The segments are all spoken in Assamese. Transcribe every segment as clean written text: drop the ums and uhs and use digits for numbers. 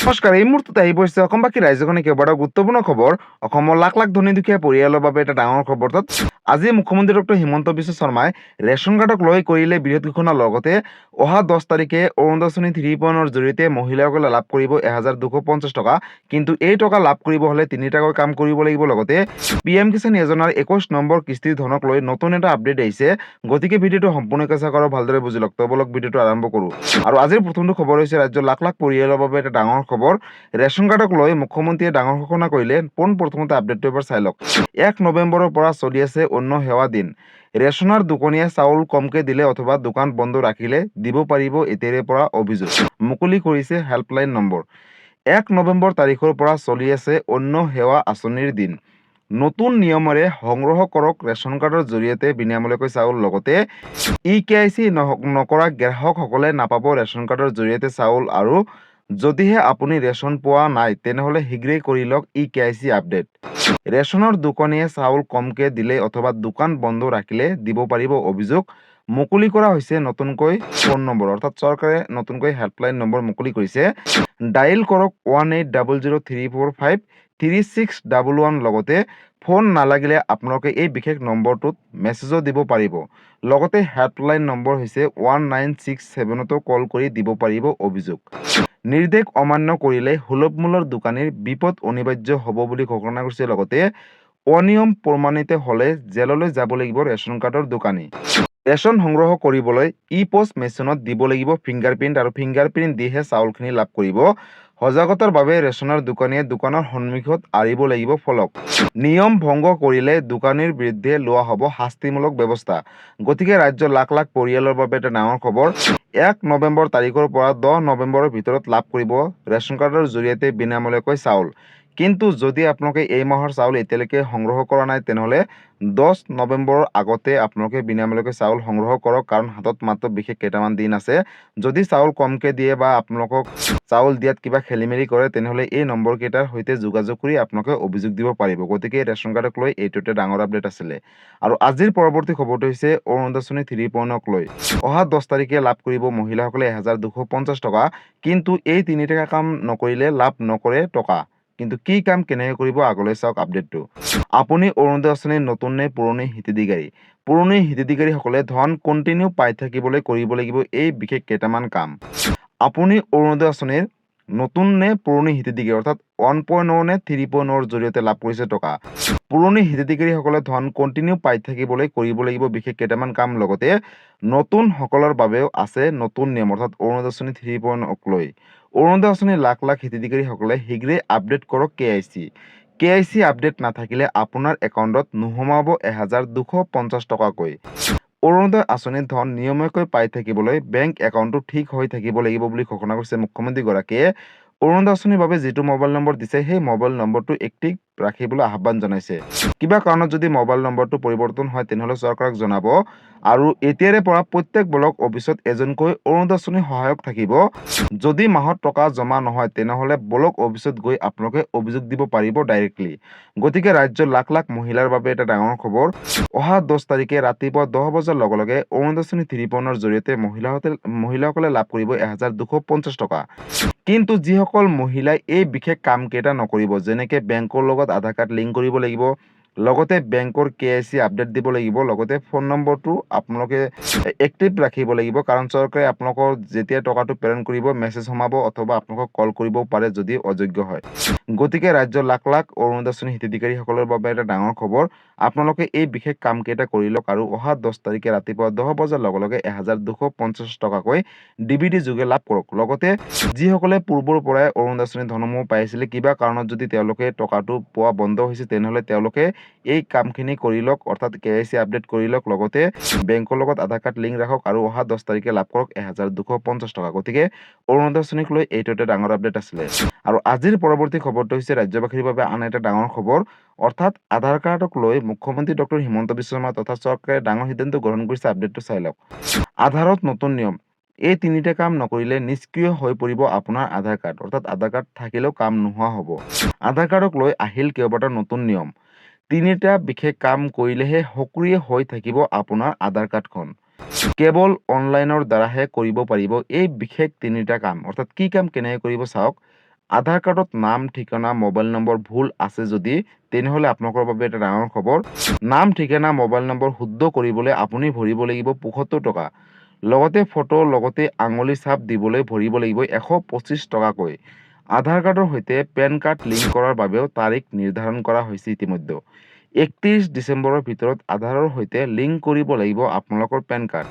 নমস্কাৰ, এই মুহূৰ্তত আহি পৰিছে অসমবাসী ৰাইজখনে কেইবাটাও গুৰুত্বপূৰ্ণ খবৰ। অসমৰ লাখ লাখ ধনী দুখীয়া পৰিয়ালৰ বাবে এটা ডাঙৰ খবৰ। আজি মুখ্যমন্ত্ৰী ডক্টৰ হিমন্ত বিশ্ব শৰ্মাই ৰেচন কাৰ্ডক লৈ কৰিলে বৃহৎ ঘোষণাৰ লগতে অহা 10 তাৰিখে অৰুণোদয় আঁচনি 3.0 ৰ জৰিয়তে মহিলাসকলে লাভ কৰিব 1250 টকা। কিন্তু এই টকা লাভ কৰিব হ'লে তিনিটাকৈ কাম কৰিব লাগিব। লগতে PM কিষাণ যোজনাৰ 21 নম্বৰ কিস্তিৰ ধনক লৈ নতুন এটা আপডেট আহিছে। গতিকে ভিডিঅ'টো সম্পূৰ্ণকৈ চাওক আৰু ভালদৰে বুজি লওক। বলক ভিডিঅ'টো আৰম্ভ কৰোঁ। আৰু আজিৰ প্ৰথমটো খবৰ হৈছে ৰাজ্যৰ লাখ লাখ পৰিয়ালৰ বাবে এটা ডাঙৰ খবৰ। ৰেচন কাৰ্ডক লৈ মুখ্যমন্ত্ৰীয়ে ডাঙৰ ঘোষণা কৰিলে। পোনপ্ৰথমতে আপডেটটো এবাৰ চাই লওক। 1 নৱেম্বৰৰ পৰা চলি আছে অন্য সেৱা দিন। ৰেচনৰ দোকানীয়ে চাউল কমকে দিলে অথবা দোকান বন্ধ ৰাখিলে দিব পাৰিব এতিয়াৰে পৰা অভিযোগ। মুকলি কৰিছে হেল্পলাইন নম্বৰ। 1 নৱেম্বৰ তাৰিখৰ পৰা চলি আছে অন্য সেৱা আঁচনিৰ দিন। নতুন নিয়মেৰে সংগ্ৰহ কৰক ৰেচন কাৰ্ডৰ জৰিয়তে বিনামূলীয়াকৈ চাউল। লগতে EKYC নকৰা গ্ৰাহকসকলে নাপাব ৰেচন কাৰ্ডৰ জৰিয়তে চাউল। আৰু যদিহে আপুনি ৰেচন পোৱা নাই তেনেহ'লে শীঘ্ৰেই কৰি লওক EKYC আপডেট। ৰেচনৰ দোকানীয়ে চাউল কমকে দিলে অথবা দোকান বন্ধ ৰাখিলে দিব পাৰিব অভিযোগ। মুকলি কৰা হৈছে নতুনকৈ ফোন নম্বৰ, অৰ্থাৎ চৰকাৰে নতুনকৈ হেল্পলাইন নম্বৰ মুকলি কৰিছে। ডায়েল কৰক 180034536111। লগতে ফোন নালাগিলে আপোনালোকে এই বিশেষ নম্বৰটোত মেছেজো দিব পাৰিব। লগতে হেল্পলাইন নম্বৰ হৈছে 1967তো কল কৰি দিব পাৰিব অভিযোগ। নিৰ্দেশ অমান্য কৰিলে সুলভ মূল্যৰ দোকানীৰ বিপদ অনিবাৰ্য হ'ব বুলি ঘোষণা কৰিছে। লগতে অনিয়ম প্ৰমাণিত হ'লে জেললৈ যাব লাগিব ৰেচন কাৰ্ডৰ দোকানী। ৰেচন সংগ্ৰহ কৰিবলৈ ই-পোষ্ট মেচিনত দিব লাগিব ফিংগাৰপ্ৰিণ্ট, আৰু ফিংগাৰপ্ৰিণ্ট দিহে চাউলখিনি লাভ কৰিব। সজাগতাৰ বাবে ৰেচনৰ দোকানীয়ে দোকানৰ সন্মুখত আঁৰিব লাগিব ফলক। নিয়ম ভংগ কৰিলে দোকানীৰ বিৰুদ্ধে লোৱা হ'ব শাস্তিমূলক ব্যৱস্থা। গতিকে ৰাজ্যৰ লাখ লাখ পৰিয়ালৰ বাবে এটা ডাঙৰ খবৰ। 1 নৱেম্বৰ তাৰিখৰ পৰা 10 নৱেম্বৰৰ ভিতৰত লাভ কৰিব ৰেচন কাৰ্ডৰ জৰিয়তে বিনামূলীয়াকৈ চাউল। কিন্তু যদি আপোনালোকে এই মাহৰ চাউল এতিয়ালৈকে সংগ্ৰহ কৰা নাই তেনেহ'লে 10 নৱেম্বৰৰ আগতে আপোনালোকে বিনামূলীয়াকৈ চাউল সংগ্ৰহ কৰক, কাৰণ হাতত মাত্ৰ বিশেষ কেইটামান দিন আছে। যদি চাউল কমকৈ দিয়ে বা আপোনালোকক চাউল দিয়াত কিবা খেলিমেলি কৰে তেনেহ'লে এই নম্বৰকেইটাৰ সৈতে যোগাযোগ কৰি আপোনালোকে অভিযোগ দিব পাৰিব। গতিকে ৰেচন কাৰ্ডক লৈ এইটোতে ডাঙৰ আপডেট আছিলে। আৰু আজিৰ পৰৱৰ্তী খবৰটো হৈছে অৰুণোদয় আঁচনি 3.0ক লৈ। অহা 10 তাৰিখে লাভ কৰিব মহিলাসকলে 1250 টকা। কিন্তু এই তিনিটা কাম নকৰিলে লাভ নকৰে টকা। কিন্তু কি কাম কেনেকৈ কৰিব আগলৈ চাওক আপডেটটো। আপুনি অৰুণোদয় আঁচনিৰ নতুন নে পুৰণি হিতাধিকাৰী? পুৰণি হিতাধিকাৰীসকলে ধন কণ্টিনিউ পাই থাকিবলৈ কৰিব লাগিব এই বিশেষ কেইটামান কাম। আপুনি অৰুণোদয় আঁচনিৰ নতুন নে পুৰণি হিতাধিকাৰী, অৰ্থাৎ 1.0 নে 3.0ৰ জৰিয়তে লাভ কৰিছে টকা। পুৰণি হিতাধিকাৰীসকলে ধন কণ্টিনিউ পাই থাকিবলৈ কৰিব লাগিব বিশেষ কেইটামান কাম। লগতে নতুন সকলৰ বাবেও আছে নতুন নিয়ম, অৰ্থাৎ অৰুণোদয় আঁচনি 3.0ক লৈ। অৰুণোদয় আঁচনিৰ লাখ লাখ হিতাধিকাৰীসকলে শীঘ্ৰেই আপডেট কৰক KYC। KYC আপডেট নাথাকিলে আপোনাৰ একাউণ্টত নোসোমাব 1250 টকাকৈ। অৰুণোদয় আঁচনিৰ ধন নিয়মীয়াকৈ পাই থাকিবলৈ বেংক একাউণ্টটো ঠিক হৈ থাকিব লাগিব বুলি ঘোষণা কৰিছে মুখ্যমন্ত্ৰীগৰাকীয়ে। অৰুণোদয় আঁচনিৰ বাবে যিটো মোবাইল নম্বৰ দিছে সেই মোবাইল নম্বৰটো এক্টিভ ৰাখিবলৈ আহ্বান জনাইছে। কিবা কাৰণত যদি মোবাইল নম্বৰটো পৰিৱৰ্তন হয় তেনেহ'লে চৰকাৰক জনাব। আৰু এতিয়াৰে পৰা প্ৰত্যেক ব্লক অফিচত এজনকৈ অৰুণোদয় আঁচনিৰ সহায়ক থাকিব। যদি মাহত টকা জমা নহয় তেনেহ'লে ব্লক অফিচত গৈ আপোনালোকে অভিযোগ দিব পাৰিব ডাইৰেক্টলি। গতিকে ৰাজ্যৰ লাখ লাখ মহিলাৰ বাবে এটা ডাঙৰ খবৰ। অহা 10 তাৰিখে ৰাতিপুৱা 10 বজাৰ লগে লগে অৰুণোদয় আঁচনি 3.0ৰ জৰিয়তে মহিলাসকলে লাভ কৰিব 1250 টকা। কিন্তু যিসকল মহিলাই এই বিশেষ কামকেইটা নকৰিব, যেনেকে বেংকৰ লগত আধাৰ কাৰ্ড লিংক কৰিব লাগিব, লগতে বেংকৰ KYC আপডেট দিব লাগিব, লগতে ফোন নম্বৰটো আপোনালোকে এক্টিভ ৰাখিব লাগিব, কাৰণ চৰকাৰে আপোনালোকৰ যেতিয়া টকাটো প্ৰেৰণ কৰিব মেছেজ সোমাব অথবা আপোনালোকক কল কৰিবও পাৰে যদি অযোগ্য হয়। গতিকে ৰাজ্যৰ লাখ লাখ অৰুণোদয় আঁচনি হিতাধিকাৰীসকলৰ বাবে এটা ডাঙৰ খবৰ। আপোনালোকে এই বিশেষ কামকেইটা কৰি লওক আৰু অহা 10 তাৰিখে ৰাতিপুৱা 10 বজাৰ লগে লগে 1250 টকাকৈ DBT যোগে লাভ কৰক। লগতে যিসকলে পূৰ্বৰ পৰাই অৰুণোদয় আঁচনিৰ ধনসমূহ পাইছিলে, কিবা কাৰণত যদি তেওঁলোকে টকাটো পোৱা বন্ধ হৈছে তেনেহ'লে তেওঁলোকে এই কামখিনি কৰি লওক, অৰ্থাৎ KYC আপডেট কৰি লওক, লগতে বেংকৰ লগত আধাৰ কাৰ্ড লিংক ৰাখক আৰু অহা 10 তাৰিখে লাভ কৰক 1250 টকা। গতিকে অৰুণোদয় আঁচনিক লৈ এইটো এটা ডাঙৰ আপডেট আছিলে। আৰু আজিৰ পৰৱৰ্তী খবৰটো হৈছে ৰাজ্যবাসীৰ বাবে আন এটা ডাঙৰ খবৰ, অৰ্থাৎ আধাৰ কাৰ্ডক লৈ মুখ্যমন্ত্ৰী ডক্টৰ হিমন্ত বিশ্ব শৰ্মা তথা চৰকাৰে ডাঙৰ সিদ্ধান্ত গ্ৰহণ কৰিছে। আপডেটটো চাই লওক। আধাৰত নতুন নিয়ম। এই তিনিটা কাম নকৰিলে নিষ্ক্ৰিয় হৈ পৰিব আপোনাৰ আধাৰ কাৰ্ড, অৰ্থাৎ আধাৰ কাৰ্ড থাকিলেও কাম নোহোৱা হ'ব। আধাৰ কাৰ্ডক লৈ আহিল কেইবাটাও নতুন নিয়ম। তিনিটা বিশেষ কাম কৰিলেহে সক্ৰিয় হৈ থাকিব আপোনাৰ আধাৰ কাৰ্ডখন। কেৱল অনলাইনৰ দ্বাৰাহে কৰিব পাৰিব এই বিশেষ তিনিটা কাম। অৰ্থাৎ কি কাম কেনেকৈ কৰিব চাওক। আধাৰ কাৰ্ডত নাম ঠিকনা মোবাইল নম্বৰ ভুল আছে যদি তেনেহ'লে আপোনালোকৰ বাবে এটা ডাঙৰ খবৰ। নাম ঠিকনা মোবাইল নম্বৰ শুদ্ধ কৰিবলৈ আপুনি ভৰিব লাগিব ৭৫ টকা। লগতে ফটো লগতে আঙুলি ছাপ দিবলৈ ভৰিব লাগিব ১২৫ টকাকৈ। আধাৰ কাৰ্ডৰ সৈতে পেন কাৰ্ড লিংক কৰাৰ বাবেও তাৰিখ নিৰ্ধাৰণ কৰা হৈছে ইতিমধ্যে। ৩১ ডিচেম্বৰৰ ভিতৰত আধাৰৰ সৈতে লিংক কৰিব লাগিব আপোনালোকৰ পেন কাৰ্ড।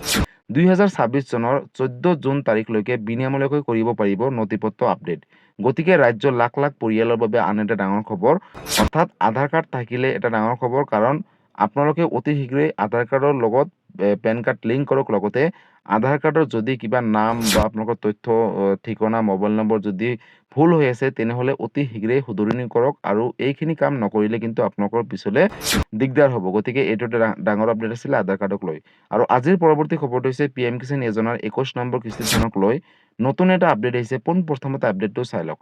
২০২৬ চনৰ ১৪ জুন তাৰিখলৈকে বিনামূলীয়াকৈ কৰিব পাৰিব নথিপত্ৰ আপডেট। গতিকে ৰাজ্যৰ লাখ লাখ পৰিয়ালৰ বাবে আন এটা ডাঙৰ খবৰ, অৰ্থাৎ আধাৰ কাৰ্ড থাকিলে এটা ডাঙৰ খবৰ, কাৰণ আপোনালোকে অতি শীঘ্ৰেই আধাৰ কাৰ্ডৰ লগত পেন কাৰ্ড লিংক কৰক। লগতে আধাৰ কাৰ্ডৰ যদি কিবা নাম বা আপোনালোকৰ তথ্য ঠিকনা মোবাইল নম্বৰ যদি ভুল হৈ আছে তেনেহ'লে অতি শীঘ্ৰেই শুধৰণি কৰক, আৰু এইখিনি কাম নকৰিলে কিন্তু আপোনালোকৰ পিছলৈ দিগদাৰ হ'ব। গতিকে এইটো এটা ডাঙৰ আপডেট আছিলে আধাৰ কাৰ্ডক লৈ। আৰু আজিৰ পৰৱৰ্তী খবৰটো হৈছে PM কিষাণ যোজনাৰ ২১ নম্বৰ কিস্তি ধনক লৈ নতুন এটা আপডেট আহিছে। পোনপ্ৰথমতে আপডেটটো চাই লওক।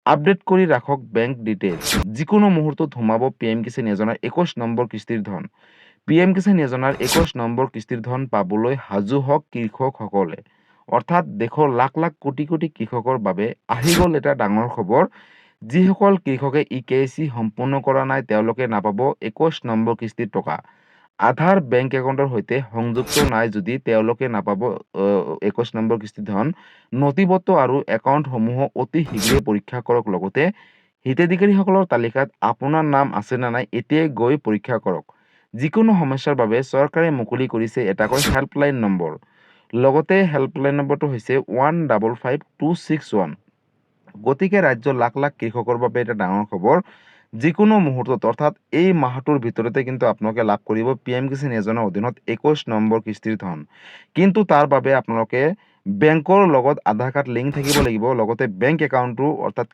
আপডেট কৰি ৰাখক বেংক ডিটেইলছ। যিকোনো মুহূৰ্তত সোমাব PM কিষাণ যোজনাৰ ২১ নম্বৰ কিস্তিৰ ধন। PM কিষাণ যোজনাৰ ২১ নম্বৰ কিস্তিৰ ধন পাবলৈ সাজু হওক কৃষকসকলে। অৰ্থাৎ দেশৰ লাখ লাখ কোটি কোটি কৃষকৰ বাবে আহি গ'ল এটা ডাঙৰ খবৰ। যিসকল কৃষকে EKYC সম্পূৰ্ণ কৰা নাই তেওঁলোকে নাপাব ২১ নম্বৰ কিস্তিৰ টকা। আধাৰ বেংক একাউণ্টৰ সৈতে সংযুক্ত নাই যদি তেওঁলোকে নাপাব ২১ নম্বৰ কিস্তিৰ ধন। নথিপত্ৰ আৰু একাউণ্টসমূহ অতি শীঘ্ৰে পৰীক্ষা কৰক। লগতে হিতাধিকাৰীসকলৰ তালিকাত আপোনাৰ নাম আছে নে নাই এতিয়াই গৈ পৰীক্ষা কৰক। যিকোনো সমস্যাৰ বাবে চৰকাৰে মুকলি কৰিছে এটাকৈ হেল্পলাইন নম্বৰ। লগতে হেল্পলাইন নম্বৰটো হৈছে 155261। গতিকে ৰাজ্যৰ লাখ লাখ কৃষকৰ বাবে এটা ডাঙৰ খবৰ। যিকোনো মুহূৰ্তত অৰ্থাৎ এই মাহটোৰ ভিতৰতে কিন্তু আপোনালোকে লাভ কৰিব PM কিষাণ যোজনাৰ অধীনত ২১ নম্বৰ কিস্তিৰ ধন। কিন্তু তাৰ বাবে আপোনালোকে বেংকৰ লগত আধাৰ কাৰ্ড লিংক থাকিব লাগিব। লগতে বেংক একাউণ্টটো অৰ্থাৎ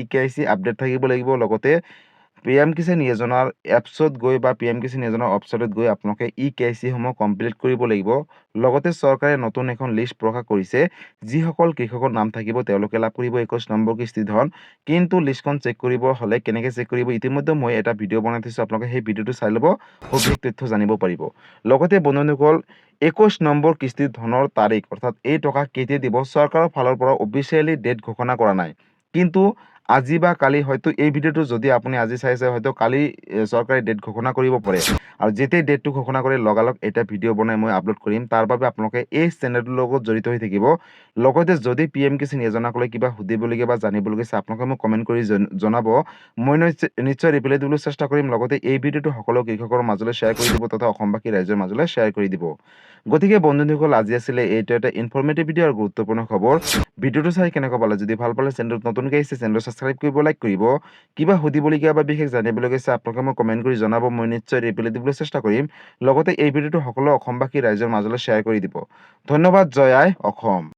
EKYC আপডেট থাকিব লাগিব। লগতে PM কিষাণ যোজনাৰ এপছত গৈ বা PM কিষাণ যোজনাৰ ৱেবছাইটত গৈ আপোনালোকে EKYC সমূহ কমপ্লিট কৰিব লাগিব। লগতে চৰকাৰে নতুন এখন লিষ্ট প্ৰকাশ কৰিছে। যিসকল কৃষকৰ নাম থাকিব তেওঁলোকে লাভ কৰিব ২১ নম্বৰ কিস্তি ধন। কিন্তু লিষ্টখন চেক কৰিব হ'লে কেনেকৈ চেক কৰিব, ইতিমধ্যে মই এটা ভিডিঅ' বনাই থৈছোঁ, আপোনালোকে সেই ভিডিঅ'টো চাই ল'ব, সবিশেষ তথ্য জানিব পাৰিব। লগতে বন্ধুসকল ২১ নম্বৰ কিস্তিৰ ধনৰ তাৰিখ অৰ্থাৎ এই টকা কেতিয়া দিব চৰকাৰৰ ফালৰ পৰা অফিচিয়েলি ডেট ঘোষণা কৰা নাই। কিন্তু আজি বা কালি হয়তো এই ভিডিঅ'টো যদি আপুনি আজি চাইছে হয়তো কালি চৰকাৰে ডেট ঘোষণা কৰিব পাৰে। আৰু যেতিয়াই ডেটটো ঘোষণা কৰি লগালগ এটা ভিডিঅ' বনাই মই আপলোড কৰিম। তাৰ বাবে আপোনালোকে এই চেনেলটোৰ লগত জড়িত হৈ থাকিব। লগতে যদি PM কিষাণ যোজনাক লৈ কিবা সুধিবলগীয়া বা জানিবলগীয়া আছে আপোনালোকে মোক কমেণ্ট কৰি জনাব। মই নিশ্চয় ৰিপ্লাই দিবলৈ চেষ্টা কৰিম। লগতে এই ভিডিঅ'টো সকলো কৃষকৰ মাজলৈ শ্বেয়াৰ কৰি দিব তথা অসমবাসী ৰাইজৰ মাজলৈ শ্বেয়াৰ কৰি দিব। গতিকে বন্ধুসকল আজি আছিলে এইটো এটা ইনফৰ্মেটিভ ভিডিঅ' আৰু গুৰুত্বপূৰ্ণ খবৰ। ভিডিঅ'টো চাই কেনেকুৱা পালে, যদি ভাল পালে চেনেলটো নতুনকৈ আহিছে চেনেলটো ছাবস্ক্ৰাইব কৰিব, লাইক কৰিব। কিবা সুধিবলগীয়া বা বিশেষ জানিবলগীয়া আছে আপোনালোকে মোক কমেণ্ট কৰি জনাব, মই নিশ্চয় ৰিপ্লাই দিবলৈ চেষ্টা কৰিম। লগতে এই ভিডিঅ'টো সকলো অসমবাসী ৰাইজৰ মাজলৈ শ্বেয়াৰ কৰি দিব। ধন্যবাদ। জয় আই অসম।